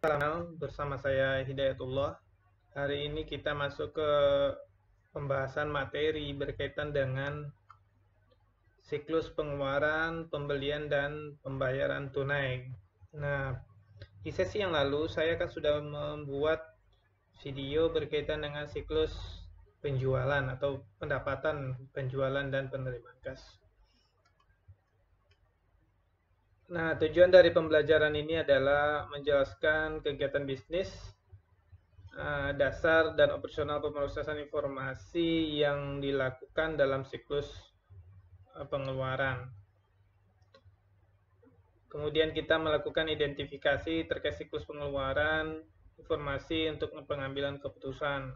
Salam, bersama saya Hidayatullah. Hari ini kita masuk ke pembahasan materi berkaitan dengan siklus pengeluaran, pembelian, dan pembayaran tunai. Nah, di sesi yang lalu saya kan sudah membuat video berkaitan dengan siklus penjualan atau pendapatan penjualan dan penerimaan kas. Nah, tujuan dari pembelajaran ini adalah menjelaskan kegiatan bisnis, dasar dan operasional pemrosesan informasi yang dilakukan dalam siklus pengeluaran. Kemudian kita melakukan identifikasi terkait siklus pengeluaran, informasi untuk pengambilan keputusan.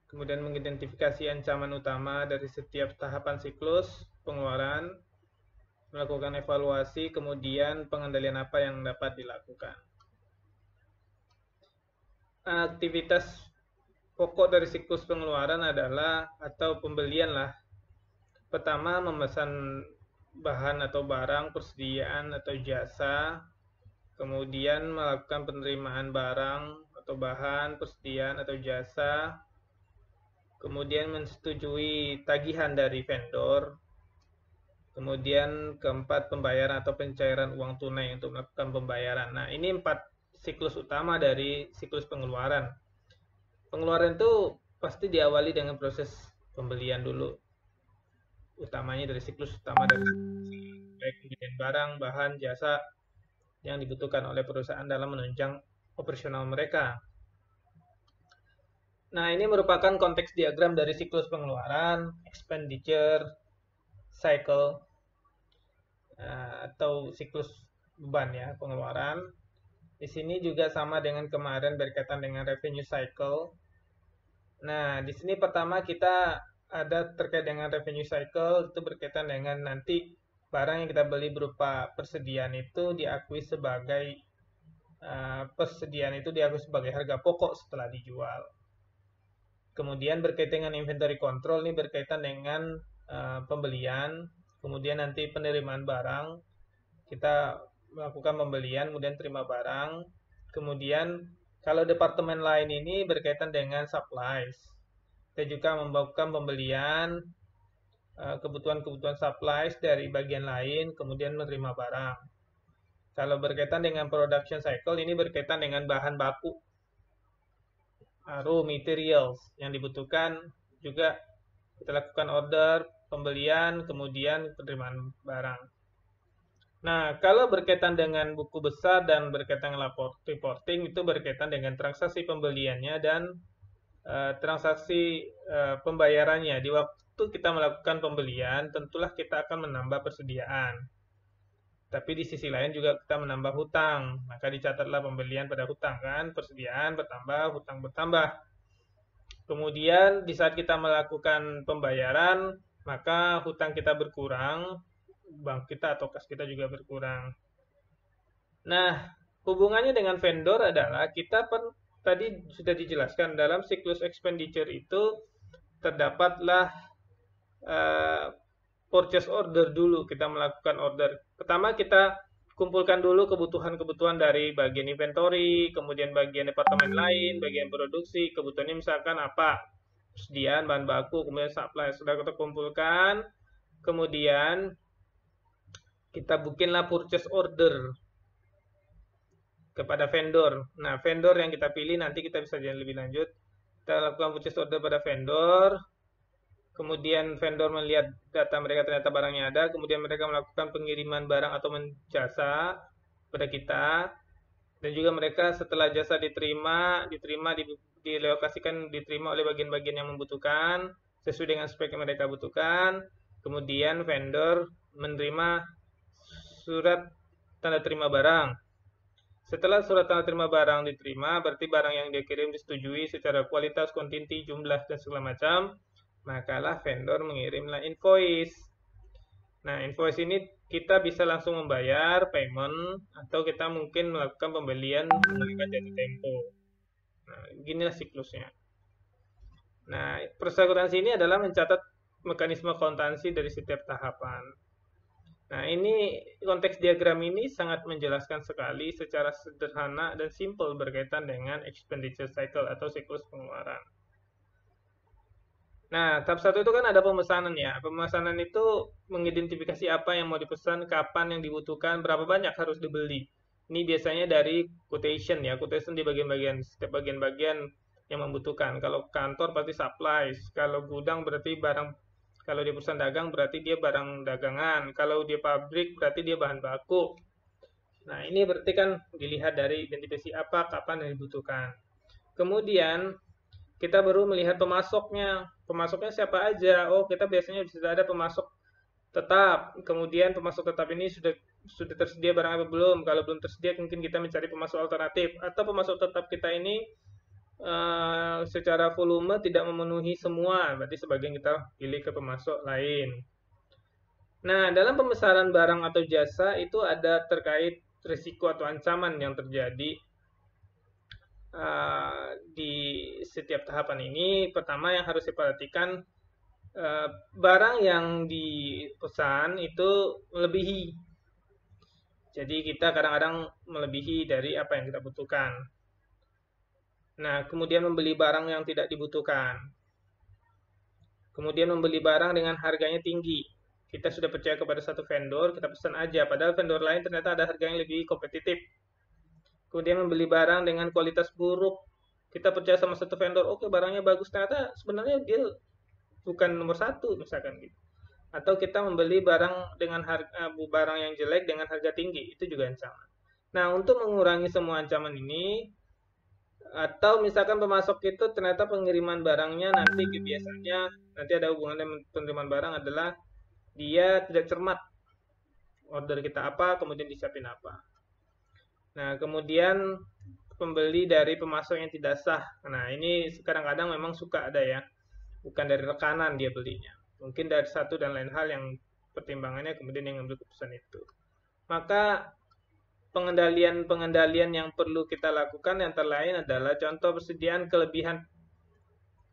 Kemudian mengidentifikasi ancaman utama dari setiap tahapan siklus pengeluaran, melakukan evaluasi, kemudian pengendalian apa yang dapat dilakukan. Aktivitas pokok dari siklus pengeluaran adalah atau pembelian lah. Pertama, memesan bahan atau barang, persediaan atau jasa, kemudian melakukan penerimaan barang atau bahan, persediaan atau jasa, kemudian menyetujui tagihan dari vendor, kemudian keempat, pembayaran atau pencairan uang tunai untuk melakukan pembayaran. Nah, ini 4 siklus utama dari siklus pengeluaran. Pengeluaran itu pasti diawali dengan proses pembelian dulu, utamanya dari siklus utama dari baik pembelian barang, bahan, jasa yang dibutuhkan oleh perusahaan dalam menunjang operasional mereka. Nah, ini merupakan konteks diagram dari siklus pengeluaran, expenditure, cycle, atau siklus beban ya, pengeluaran. Di sini juga sama dengan kemarin berkaitan dengan revenue cycle. Nah, di sini pertama kita ada terkait dengan revenue cycle, itu berkaitan dengan nanti barang yang kita beli berupa persediaan itu diakui sebagai harga pokok setelah dijual. Kemudian berkaitan dengan inventory control ini berkaitan dengan pembelian, kemudian nanti penerimaan barang, kita melakukan pembelian, kemudian terima barang, kemudian kalau departemen lain ini berkaitan dengan supplies. Kita juga melakukan pembelian kebutuhan-kebutuhan supplies dari bagian lain, kemudian menerima barang. Kalau berkaitan dengan production cycle, ini berkaitan dengan bahan baku, raw materials yang dibutuhkan, juga kita lakukan order, pembelian, kemudian penerimaan barang. Nah, kalau berkaitan dengan buku besar dan berkaitan dengan reporting, itu berkaitan dengan transaksi pembeliannya dan transaksi pembayarannya. Di waktu kita melakukan pembelian, tentulah kita akan menambah persediaan. Tapi di sisi lain juga kita menambah hutang. Maka dicatatlah pembelian pada hutang kan, persediaan bertambah, hutang bertambah. Kemudian di saat kita melakukan pembayaran, maka hutang kita berkurang, bank kita atau kas kita juga berkurang. Nah, hubungannya dengan vendor adalah kita tadi sudah dijelaskan dalam siklus expenditure itu terdapatlah purchase order dulu, kita melakukan order. Pertama kita kumpulkan dulu kebutuhan-kebutuhan dari bagian inventory, kemudian bagian departemen lain, bagian produksi, kebutuhannya misalkan apa, persediaan bahan baku, kemudian supply, sudah kita kumpulkan, kemudian kita bikinlah purchase order kepada vendor. Nah, vendor yang kita pilih nanti kita bisa jalan lebih lanjut. Kita lakukan purchase order pada vendor, kemudian vendor melihat data mereka ternyata barangnya ada, kemudian mereka melakukan pengiriman barang atau jasa pada kita, dan juga mereka setelah jasa diterima diterima oleh bagian-bagian yang membutuhkan sesuai dengan spek yang mereka butuhkan. Kemudian vendor menerima surat tanda terima barang. Setelah surat tanda terima barang diterima, berarti barang yang dikirim disetujui secara kualitas, kuantiti, jumlah, dan segala macam, makalah vendor mengirimlah invoice. Nah, invoice ini kita bisa langsung membayar, payment, atau kita mungkin melakukan pembelian menggunakan jatuh tempo. Nah, beginilah siklusnya. Nah, proses akuntansi ini adalah mencatat mekanisme akuntansi dari setiap tahapan. Nah, ini konteks diagram ini sangat menjelaskan sekali secara sederhana dan simple berkaitan dengan expenditure cycle atau siklus pengeluaran. Nah, tahap satu itu kan ada pemesanan ya. Pemesanan itu mengidentifikasi apa yang mau dipesan, kapan yang dibutuhkan, berapa banyak harus dibeli. Ini biasanya dari quotation ya. Quotation di bagian-bagian, setiap bagian-bagian yang membutuhkan. Kalau kantor pasti supplies. Kalau gudang berarti barang, kalau dia perusahaan dagang berarti dia barang dagangan. Kalau dia pabrik berarti dia bahan baku. Nah, ini berarti kan dilihat dari identifikasi apa, kapan yang dibutuhkan. Kemudian kita baru melihat pemasoknya. Pemasoknya siapa aja? Oh, kita biasanya sudah ada pemasok tetap. Kemudian pemasok tetap ini sudah tersedia barang apa belum? Kalau belum tersedia, mungkin kita mencari pemasok alternatif. Atau pemasok tetap kita ini secara volume tidak memenuhi semua, berarti sebagian kita pilih ke pemasok lain. Nah, dalam pemesanan barang atau jasa itu ada terkait risiko atau ancaman yang terjadi di setiap tahapan ini. Pertama yang harus diperhatikan, barang yang dipesan itu melebihi. Jadi kita kadang-kadang melebihi dari apa yang kita butuhkan. Nah, kemudian membeli barang yang tidak dibutuhkan. Kemudian membeli barang dengan harganya tinggi. Kita sudah percaya kepada satu vendor, kita pesan aja. Padahal vendor lain ternyata ada harga yang lebih kompetitif. Kemudian membeli barang dengan kualitas buruk. Kita percaya sama satu vendor, oke barangnya bagus. Ternyata sebenarnya dia bukan nomor satu misalkan gitu. Atau kita membeli barang dengan barang yang jelek dengan harga tinggi, itu juga ancaman. Nah, untuk mengurangi semua ancaman ini, atau misalkan pemasok itu ternyata pengiriman barangnya nanti biasanya nanti ada hubungan dengan pengiriman barang adalah dia tidak cermat order kita apa, kemudian disiapin apa. Nah, kemudian pembeli dari pemasok yang tidak sah. Nah, ini kadang-kadang memang suka ada ya, bukan dari rekanan dia belinya. Mungkin dari satu dan lain hal yang pertimbangannya kemudian yang mengambil keputusan itu. Maka pengendalian-pengendalian yang perlu kita lakukan yang lain adalah contoh persediaan kelebihan.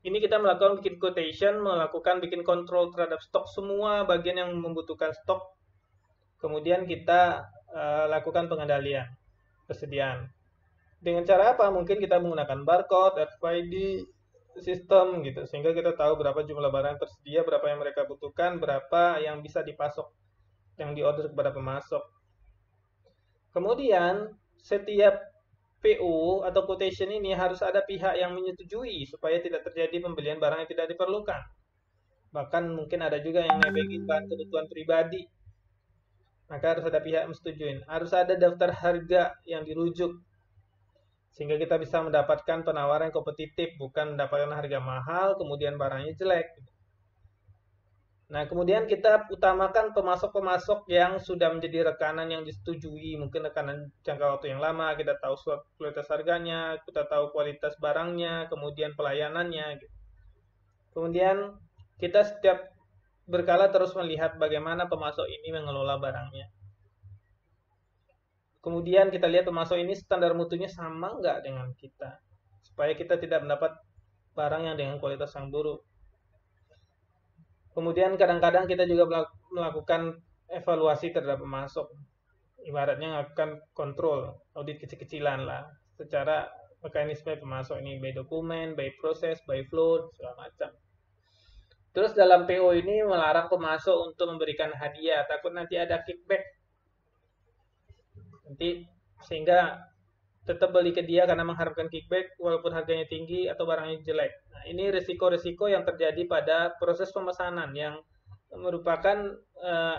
Ini kita melakukan bikin quotation, melakukan bikin kontrol terhadap stok semua bagian yang membutuhkan stok. Kemudian kita lakukan pengendalian persediaan. Dengan cara apa? Mungkin kita menggunakan barcode, RFID, sistem gitu, sehingga kita tahu berapa jumlah barang yang tersedia, berapa yang mereka butuhkan, berapa yang bisa dipasok, yang diorder kepada pemasok. Kemudian setiap PO atau quotation ini harus ada pihak yang menyetujui supaya tidak terjadi pembelian barang yang tidak diperlukan. Bahkan mungkin ada juga yang nebengin bahan kebutuhan pribadi. Maka harus ada pihak yang menyetujui. Harus ada daftar harga yang dirujuk sehingga kita bisa mendapatkan penawaran yang kompetitif, bukan mendapatkan harga mahal kemudian barangnya jelek. Nah, kemudian kita utamakan pemasok-pemasok yang sudah menjadi rekanan yang disetujui, mungkin rekanan jangka waktu yang lama, kita tahu kualitas harganya, kita tahu kualitas barangnya, kemudian pelayanannya. Gitu. Kemudian kita setiap berkala terus melihat bagaimana pemasok ini mengelola barangnya. Kemudian kita lihat pemasok ini standar mutunya sama nggak dengan kita, supaya kita tidak mendapat barang yang dengan kualitas yang buruk. Kemudian kadang-kadang kita juga melakukan evaluasi terhadap pemasok. Ibaratnya melakukan kontrol, audit kecil-kecilan lah. Secara mekanisme pemasok ini by dokumen, by proses, by flow, segala macam. Terus dalam PO ini melarang pemasok untuk memberikan hadiah, takut nanti ada kickback. Nanti sehingga tetap beli ke dia karena mengharapkan kickback walaupun harganya tinggi atau barangnya jelek. Nah, ini risiko-risiko yang terjadi pada proses pemesanan yang merupakan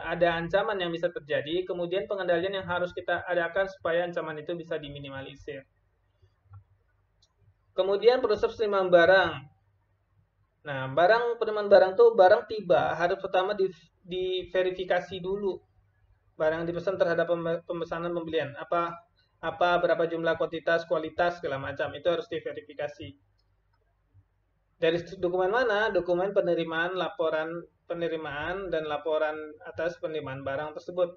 ada ancaman yang bisa terjadi, kemudian pengendalian yang harus kita adakan supaya ancaman itu bisa diminimalisir. Kemudian proses penerimaan barang. Nah, penerimaan barang tuh barang tiba harus pertama diverifikasi dulu. Barang yang dipesan terhadap pemesanan pembelian. Berapa jumlah kualitas segala macam itu harus diverifikasi. Dari dokumen mana? Dokumen penerimaan, laporan penerimaan dan laporan atas penerimaan barang tersebut.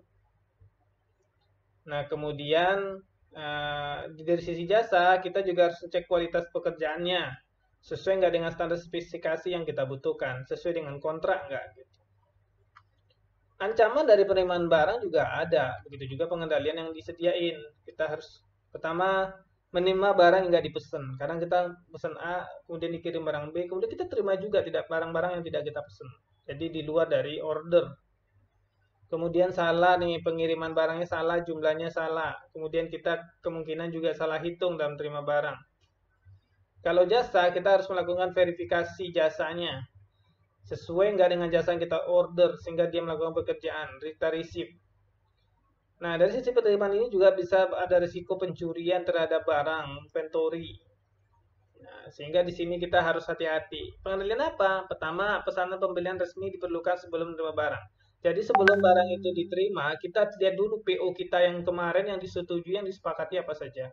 Nah, kemudian dari sisi jasa kita juga harus cek kualitas pekerjaannya, sesuai nggak dengan standar spesifikasi yang kita butuhkan, sesuai dengan kontrak nggak? Gitu. Ancaman dari penerimaan barang juga ada, begitu juga pengendalian yang disediain. Kita harus pertama menerima barang yang nggak dipesan. Kadang kita pesan A, kemudian dikirim barang B, kemudian kita terima juga tidak barang-barang yang tidak kita pesan. Jadi di luar dari order. Kemudian salah nih, pengiriman barangnya salah, jumlahnya salah. Kemudian kita kemungkinan juga salah hitung dalam terima barang. Kalau jasa, kita harus melakukan verifikasi jasanya. Sesuai nggak dengan jasa yang kita order, sehingga dia melakukan pekerjaan, kita receive. Nah, dari sisi penerimaan ini juga bisa ada risiko pencurian terhadap barang, inventory. Nah, sehingga di sini kita harus hati-hati. Pengendalian apa? Pertama, pesanan pembelian resmi diperlukan sebelum menerima barang. Jadi sebelum barang itu diterima, kita lihat dulu PO kita yang kemarin yang disetujui, yang disepakati apa saja.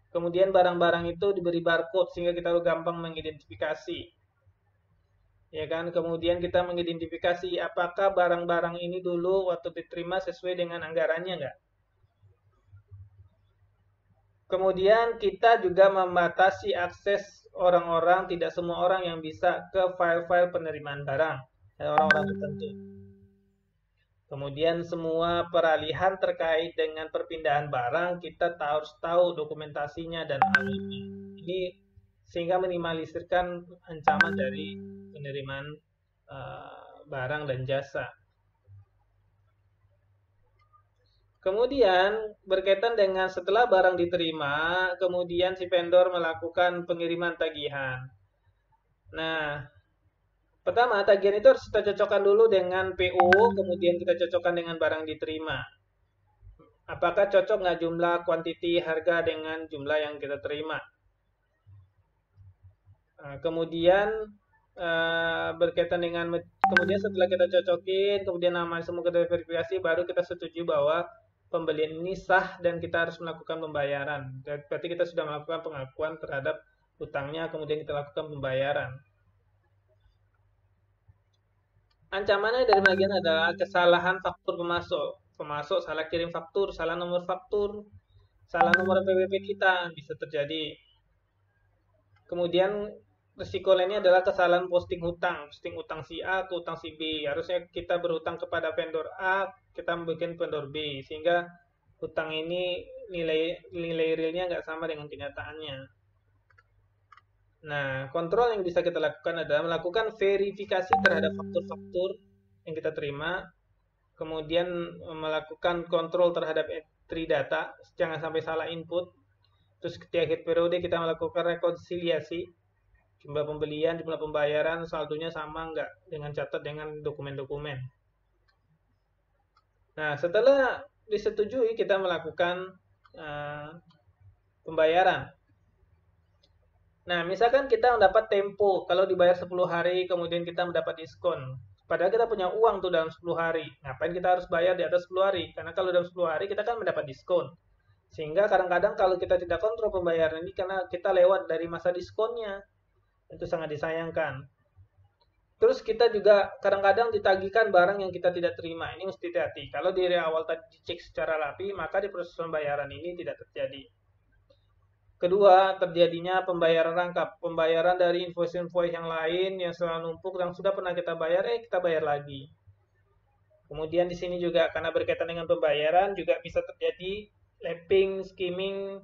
Kemudian barang-barang itu diberi barcode sehingga kita gampang mengidentifikasi. Ya kan? Kemudian kita mengidentifikasi apakah barang-barang ini dulu waktu diterima sesuai dengan anggarannya enggak. Kemudian kita juga membatasi akses orang-orang, tidak semua orang yang bisa ke file-file penerimaan barang, orang-orang tertentu. Kemudian semua peralihan terkait dengan perpindahan barang kita harus tahu dokumentasinya dan alurnya. Ini sehingga minimalisirkan ancaman dari penerimaan barang dan jasa. Kemudian berkaitan dengan setelah barang diterima, kemudian si vendor melakukan pengiriman tagihan. Nah, pertama tagihan itu harus kita cocokkan dulu dengan PO, kemudian kita cocokkan dengan barang diterima. Apakah cocok nggak jumlah, kuantiti, harga dengan jumlah yang kita terima? Kemudian berkaitan dengan kemudian setelah kita cocokin, kemudian nama semua kita verifikasi, baru kita setuju bahwa pembelian ini sah dan kita harus melakukan pembayaran. Berarti kita sudah melakukan pengakuan terhadap utangnya, kemudian kita lakukan pembayaran. Ancamannya dari bagian adalah kesalahan faktur pemasok. Pemasok salah kirim faktur, salah nomor faktur, salah nomor PWP kita bisa terjadi. Kemudian risiko lainnya adalah kesalahan posting utang si A ke utang si B. Harusnya kita berutang kepada vendor A, kita membuat vendor B, sehingga utang ini nilai realnya nggak sama dengan kenyataannya. Nah, kontrol yang bisa kita lakukan adalah melakukan verifikasi terhadap faktur-faktur yang kita terima, kemudian melakukan kontrol terhadap entry data, jangan sampai salah input. Terus ketika akhir periode kita melakukan rekonsiliasi, jumlah pembelian, jumlah pembayaran, saldonya sama nggak dengan catat dengan dokumen-dokumen. Nah, setelah disetujui kita melakukan pembayaran. Nah, misalkan kita mendapat tempo, kalau dibayar 10 hari, kemudian kita mendapat diskon. Padahal kita punya uang tuh dalam 10 hari. Ngapain kita harus bayar di atas 10 hari? Karena kalau dalam 10 hari kita kan mendapat diskon. Sehingga kadang-kadang kalau kita tidak kontrol pembayaran ini karena kita lewat dari masa diskonnya. Itu sangat disayangkan. Terus kita juga kadang-kadang ditagihkan barang yang kita tidak terima. Ini mesti hati-hati. Kalau dari awal tadi dicek secara rapi, maka di proses pembayaran ini tidak terjadi. Kedua, terjadinya pembayaran rangkap. Pembayaran dari invoice-invoice yang lain yang sudah numpuk, yang sudah pernah kita bayar, kita bayar lagi. Kemudian di sini juga karena berkaitan dengan pembayaran, juga bisa terjadi lapping, skimming,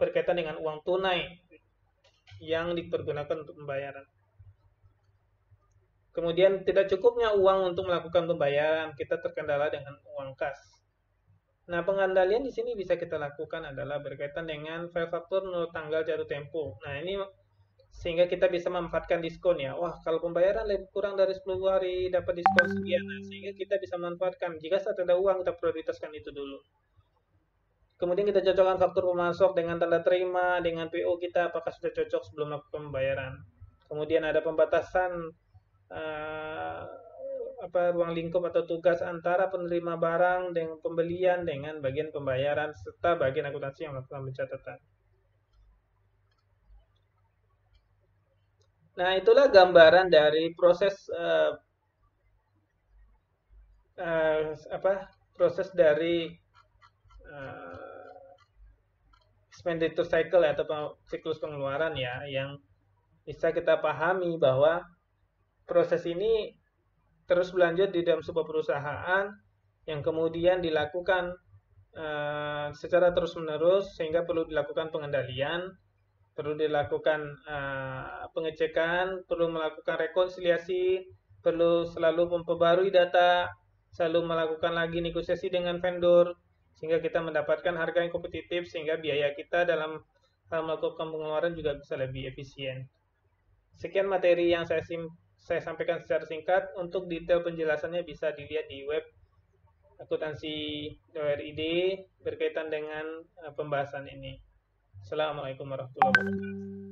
berkaitan dengan uang tunai yang dipergunakan untuk pembayaran. Kemudian tidak cukupnya uang untuk melakukan pembayaran, kita terkendala dengan uang kas. Nah, pengendalian di sini bisa kita lakukan adalah berkaitan dengan file faktur menurut tanggal jatuh tempo. Nah, ini sehingga kita bisa memanfaatkan diskon ya. Wah, kalau pembayaran lebih kurang dari 10 hari dapat diskon sekian. Nah, sehingga kita bisa memanfaatkan. Jika saat ada uang, kita prioritaskan itu dulu. Kemudian kita cocokkan faktur pemasok dengan tanda terima, dengan PO kita apakah sudah cocok sebelum melakukan pembayaran. Kemudian ada pembatasan ruang lingkup atau tugas antara penerima barang dengan pembelian dengan bagian pembayaran serta bagian akuntansi yang melakukan pencatatan. Nah, itulah gambaran dari proses proses dari expenditure cycle atau siklus pengeluaran ya, yang bisa kita pahami bahwa proses ini terus berlanjut di dalam sebuah perusahaan yang kemudian dilakukan secara terus-menerus sehingga perlu dilakukan pengendalian, perlu dilakukan pengecekan, perlu melakukan rekonsiliasi, perlu selalu memperbarui data, selalu melakukan lagi negosiasi dengan vendor, sehingga kita mendapatkan harga yang kompetitif, sehingga biaya kita dalam hal melakukan pengeluaran juga bisa lebih efisien. Sekian materi yang saya sampaikan secara singkat. Untuk detail penjelasannya bisa dilihat di web akuntansi ORID berkaitan dengan pembahasan ini. Assalamualaikum warahmatullahi wabarakatuh.